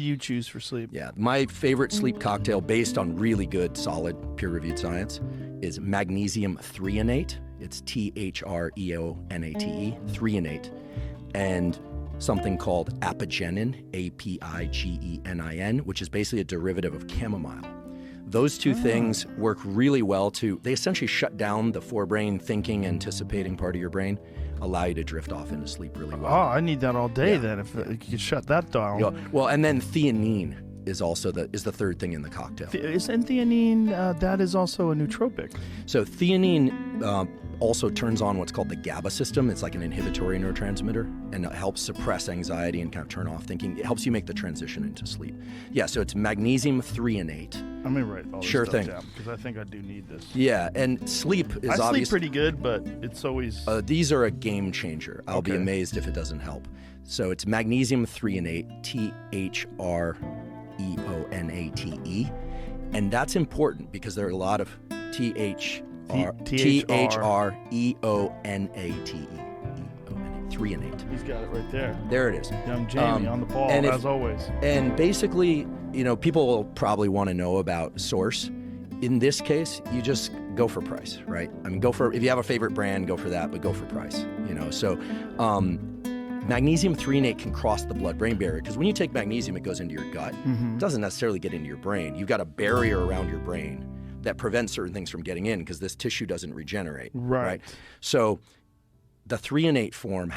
You choose for sleep? Yeah, my favorite sleep cocktail based on really good, solid, peer-reviewed science is magnesium threonate. It's THREONATE, threonate, and something called apigenin, APIGENIN, which is basically a derivative of chamomile. Those two things work really well they essentially shut down the forebrain thinking, anticipating part of your brain, allow you to drift off into sleep really well. Oh, I need that all day then, if you could shut that down. Yeah. Well, and then theanine is also the third thing in the cocktail. Isn't theanine, that is also a nootropic? So theanine also turns on what's called the GABA system. It's like an inhibitory neurotransmitter, and it helps suppress anxiety and kind of turn off thinking. It helps you make the transition into sleep. Yeah, so it's magnesium threonate. I'm going to write all this Sure stuff thing. down, because I think I do need this. Yeah, and sleep is I obviously... sleep pretty good, but it's always... these are a game changer. I'll be amazed if it doesn't help. So it's magnesium threonate, THREONATE. And that's important because there are a lot of THREONATE. Threonate. He's got it right there. There it is. Young Jamie on the ball, as always. And basically, people will probably want to know about source. In this case, you just go for price, right? I mean, if you have a favorite brand, go for that, but go for price, So magnesium threonate can cross the blood-brain barrier because when you take magnesium, it goes into your gut. It doesn't necessarily get into your brain. You've got a barrier around your brain that prevents certain things from getting in because this tissue doesn't regenerate. Right. So the threonate form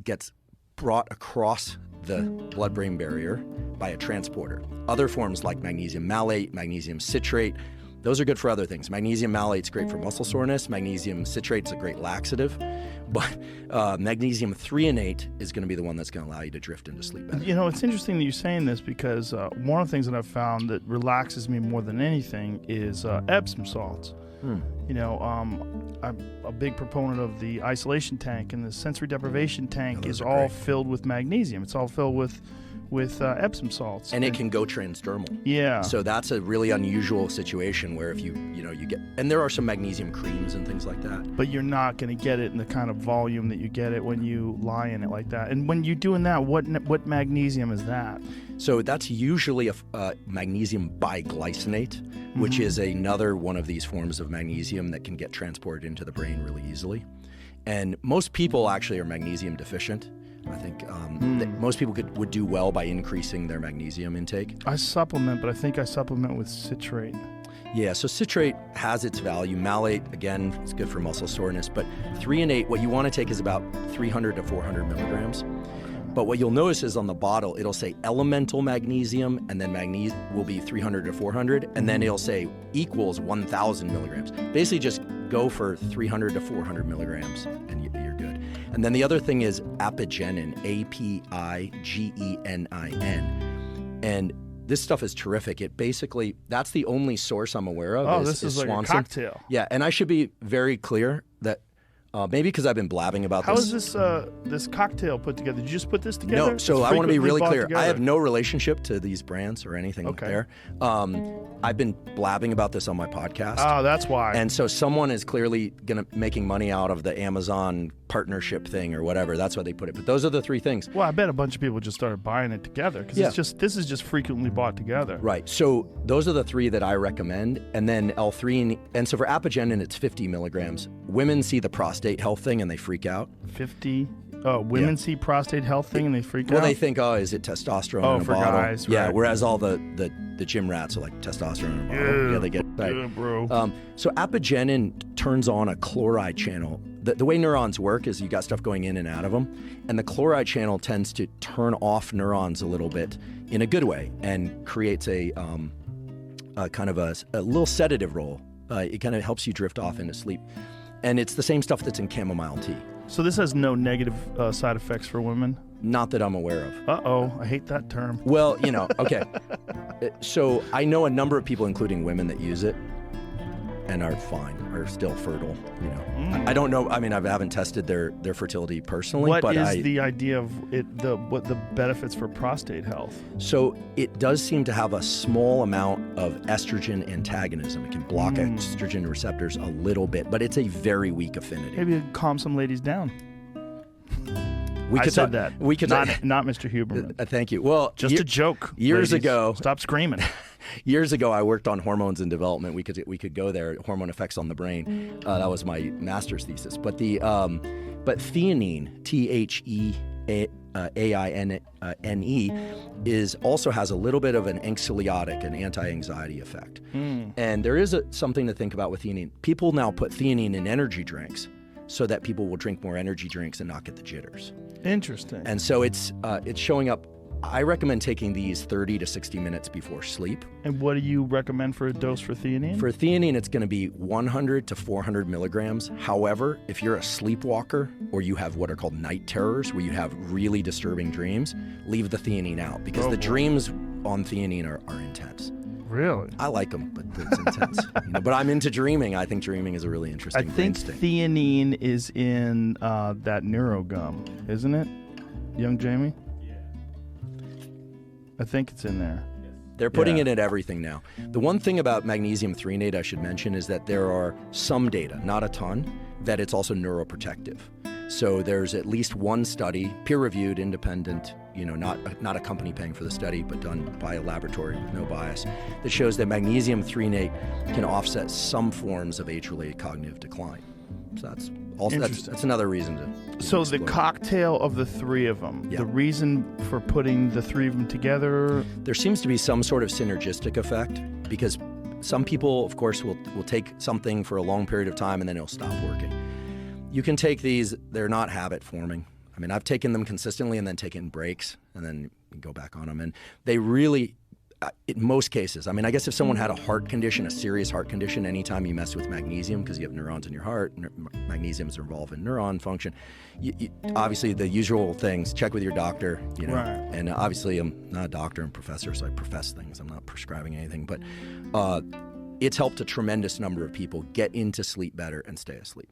gets brought across the blood-brain barrier by a transporter. Other forms like magnesium malate, magnesium citrate, those are good for other things. Magnesium malate's great for muscle soreness. Magnesium citrate's a great laxative. But magnesium threonate is going to be the one that's going to allow you to drift into sleep better. It's interesting that you're saying this because one of the things that I've found that relaxes me more than anything is Epsom salts. I'm a big proponent of the isolation tank, and the sensory deprivation tank is all filled with magnesium. It's all filled with Epsom salts. And it can go transdermal. Yeah. So that's a really unusual situation where if you get, and there are some magnesium creams and things like that. But you're not going to get it in the kind of volume that you get it when you lie in it like that. And when you're doing that, what magnesium is that? So that's usually a magnesium biglycinate, which is another one of these forms of magnesium that can get transported into the brain really easily. And most people actually are magnesium deficient. I think that most people would do well by increasing their magnesium intake. I supplement, but I think I supplement with citrate. Yeah, so citrate has its value. Malate, again, is good for muscle soreness. But threonate, what you want to take is about 300 to 400 milligrams. But what you'll notice is on the bottle, it'll say elemental magnesium, and then magnesium will be 300 to 400, and then it'll say equals 1,000 milligrams. Basically, just go for 300 to 400 milligrams, and you're good. And then the other thing is apigenin, APIGENIN. And this stuff is terrific. It basically, that's the only source I'm aware of. Oh, this is like Swanson. a cocktail. Yeah, and I should be very clear that maybe because I've been blabbing about How this. is this cocktail put together? Did you just put this together? No, so I want to be really clear. Together? I have no relationship to these brands or anything there. I've been blabbing about this on my podcast. Oh, that's why. And so someone is clearly making money out of the Amazon partnership thing or whatever. That's why they put it. But those are the three things. Well, I bet a bunch of people just started buying it together because this is just frequently bought together. Right. So those are the three that I recommend. And then L3, and so for apigenin, it's 50 milligrams. Women see the prostate health thing and they freak out. 50? Oh, women see prostate health thing and they freak out? Well, they think, is it testosterone in a for bottle? guys, yeah, right. whereas all the gym rats are like testosterone in a bottle. Yeah, they get right. Yeah, bro. So apigenin turns on a chloride channel. The way neurons work is you got stuff going in and out of them, and the chloride channel tends to turn off neurons a little bit in a good way and creates a kind of a little sedative role. It kind of helps you drift off into sleep. And it's the same stuff that's in chamomile tea. So this has no negative side effects for women? Not that I'm aware of. Uh-oh, I hate that term. Well, okay. So I know a number of people, including women, that use it and are fine, are still fertile, I don't know. I mean, I haven't tested their fertility personally. What is the idea of it, what the benefits for prostate health? So it does seem to have a small amount of estrogen antagonism. It can block estrogen receptors a little bit, but it's a very weak affinity. Maybe it'd calm some ladies down. We I could said talk- that. We could not Mr. Huberman. Thank you. Well, Just a joke. Years ladies. ago, Stop screaming. Years ago, I worked on hormones and development. We could go there. Hormone effects on the brain. That was my master's thesis. But theanine, THEAINE, is also has a little bit of an anxiolytic and anti-anxiety effect. And there is something to think about with theanine. People now put theanine in energy drinks so that people will drink more energy drinks and not get the jitters. Interesting. And so it's showing up. I recommend taking these 30 to 60 minutes before sleep. And what do you recommend for a dose for theanine? For theanine, it's going to be 100 to 400 milligrams. However, if you're a sleepwalker or you have what are called night terrors, where you have really disturbing dreams, leave the theanine out because the dreams on theanine are intense. Really? I like them, but it's intense. But I'm into dreaming. I think dreaming is a really interesting brain state. Theanine is in that neurogum, isn't it, young Jamie? I think it's in there. They're putting it in everything now. The one thing about magnesium threonate I should mention is that there are some data, not a ton, that it's also neuroprotective. So there's at least one study, peer-reviewed, independent, not a company paying for the study, but done by a laboratory with no bias, that shows that magnesium threonate can offset some forms of age-related cognitive decline. So that's another reason to. So explore. the cocktail of the three of them, the reason for putting the three of them together? There seems to be some sort of synergistic effect because some people, of course, will take something for a long period of time and then it'll stop working. You can take these, they're not habit forming. I mean, I've taken them consistently and then taken breaks and then go back on them. And they really, in most cases, I mean, I guess if someone had a heart condition, a serious heart condition, anytime you mess with magnesium, because you have neurons in your heart, magnesium is involved in neuron function. Obviously, the usual things, check with your doctor, Right. And obviously I'm not a doctor, I'm a professor, so I profess things. I'm not prescribing anything, but it's helped a tremendous number of people get into sleep better and stay asleep.